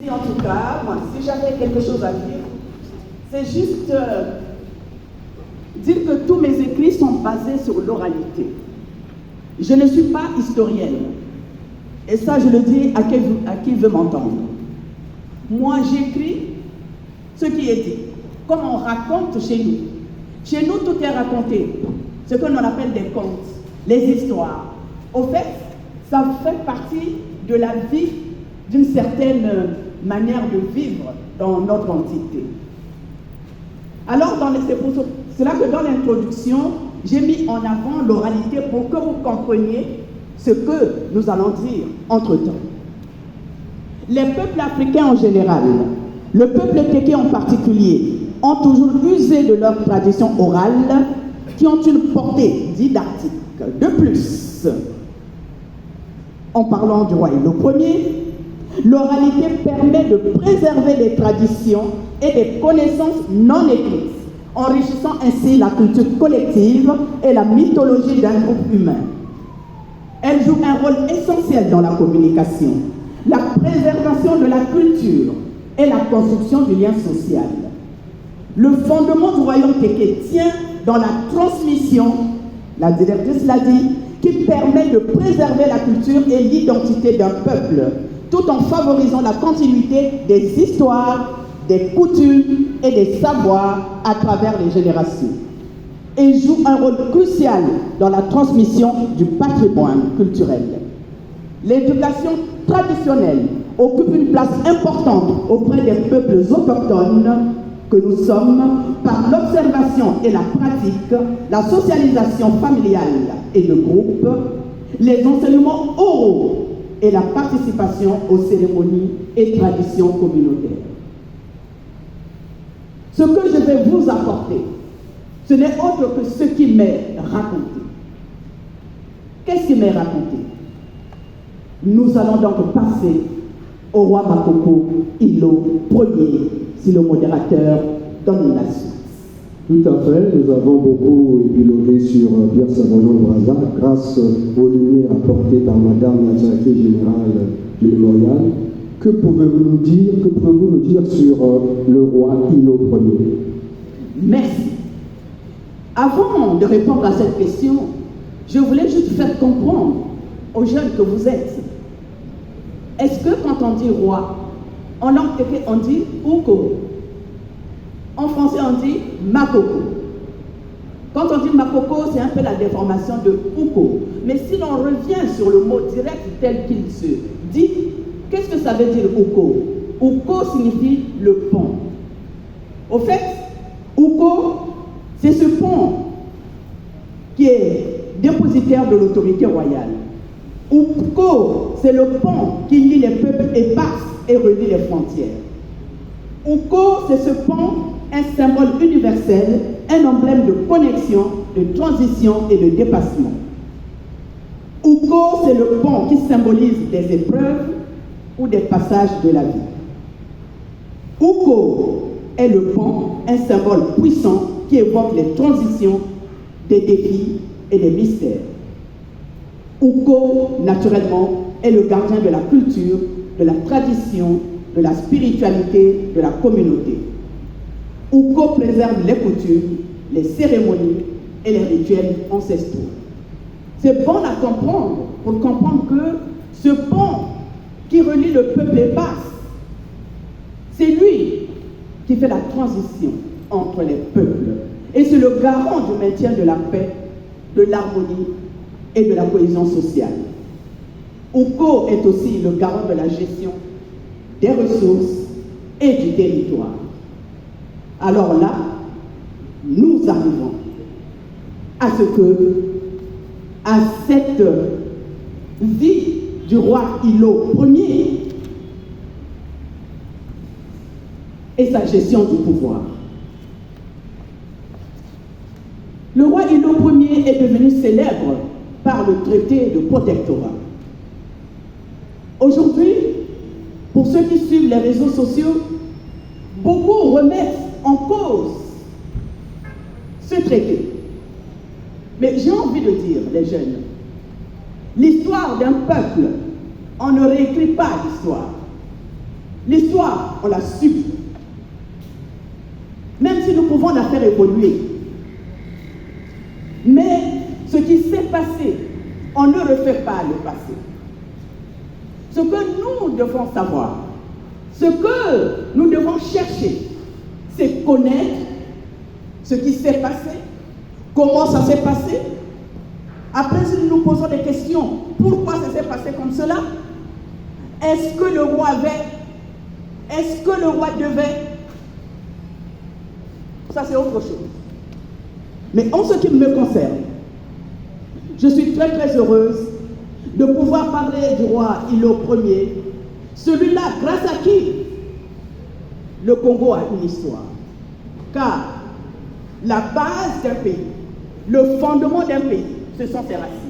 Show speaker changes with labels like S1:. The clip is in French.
S1: Et en tout cas, moi, si j'avais quelque chose à dire, c'est juste dire que tous mes écrits sont basés sur l'oralité. Je ne suis pas historienne. Et ça, je le dis à qui veut m'entendre. Moi, j'écris ce qui est dit, comme on raconte chez nous. Chez nous, tout est raconté. Ce que l'on appelle des contes, les histoires. Au fait, ça fait partie de la vie d'une certaine manière de vivre dans notre entité. Alors, c'est pour cela que dans l'introduction, j'ai mis en avant l'oralité pour que vous compreniez ce que nous allons dire entre-temps. Les peuples africains en général, le peuple téké en particulier, ont toujours usé de leurs traditions orales qui ont une portée didactique. De plus, en parlant du roi Hilo Ier, l'oralité permet de préserver les traditions et des connaissances non écrites, enrichissant ainsi la culture collective et la mythologie d'un groupe humain. Elle joue un rôle essentiel dans la communication, la préservation de la culture et la construction du lien social. Le fondement du royaume téké tient dans la transmission, la directrice l'a dit, qui permet de préserver la culture et l'identité d'un peuple, tout en favorisant la continuité des histoires, des coutumes et des savoirs à travers les générations. Et joue un rôle crucial dans la transmission du patrimoine culturel. L'éducation traditionnelle occupe une place importante auprès des peuples autochtones que nous sommes par l'observation et la pratique, la socialisation familiale et de groupe, les enseignements oraux et la participation aux cérémonies et traditions communautaires. Ce que je vais vous apporter, ce n'est autre que ce qui m'est raconté. Qu'est-ce qui m'est raconté? Nous allons donc passer au roi Makoko Hilo Ier, si le modérateur donne la suite.
S2: Tout à fait, nous avons beaucoup épilogué sur Pierre Savageau-Brazza grâce aux lumières apportées par Madame la directrice générale du mémorial. Que pouvez-vous nous dire sur le roi Hilo Ier?
S1: Merci. Avant de répondre à cette question, je voulais juste faire comprendre aux jeunes que vous êtes. Est-ce que quand on dit roi, en langue téké, on dit Uko? En français, on dit Makoko. Quand on dit Makoko, c'est un peu la déformation de Uko. Mais si l'on revient sur le mot direct tel qu'il se dit, qu'est-ce que ça veut dire Uko? Uko signifie le pont. Au fait, Uko, c'est ce pont qui est dépositaire de l'autorité royale. Uko, c'est le pont qui lie les peuples et passe et relie les frontières. Uko, c'est ce pont, un symbole universel, un emblème de connexion, de transition et de dépassement. Uko, c'est le pont qui symbolise des épreuves ou des passages de la vie. Uko est le pont, un symbole puissant qui évoque les transitions, des défis et des mystères. Uko, naturellement, est le gardien de la culture, de la tradition, de la spiritualité, de la communauté. Uko préserve les coutumes, les cérémonies et les rituels ancestraux. C'est bon à comprendre pour comprendre que ce pont qui relie le peuple et passe, c'est lui qui fait la transition entre les peuples. Et c'est le garant du maintien de la paix, de l'harmonie et de la cohésion sociale. Uko est aussi le garant de la gestion des ressources et du territoire. Alors là, nous arrivons à cette vie du roi Hilo Ier et sa gestion du pouvoir. Le roi Hilo Ier est devenu célèbre par le traité de protectorat. Aujourd'hui, pour ceux qui suivent les réseaux sociaux, beaucoup remettent en cause ce traité. Mais j'ai envie de dire, les jeunes, l'histoire d'un peuple, on ne réécrit pas l'histoire. L'histoire, on l'a subie. Même si nous pouvons la faire évoluer. Mais ce qui s'est passé, on ne refait pas le passé. Ce que nous devons savoir, ce que nous devons chercher, c'est connaître ce qui s'est passé, comment ça s'est passé. Après, si nous nous posons des questions, pourquoi ça s'est passé comme cela? Est-ce que le roi avait? Est-ce que le roi devait? Ça, c'est autre chose. Mais en ce qui me concerne, je suis très très heureuse de pouvoir parler du roi Hilo Ier, celui-là grâce à qui le Congo a une histoire. Car la base d'un pays, le fondement d'un pays, ce sont ses racines.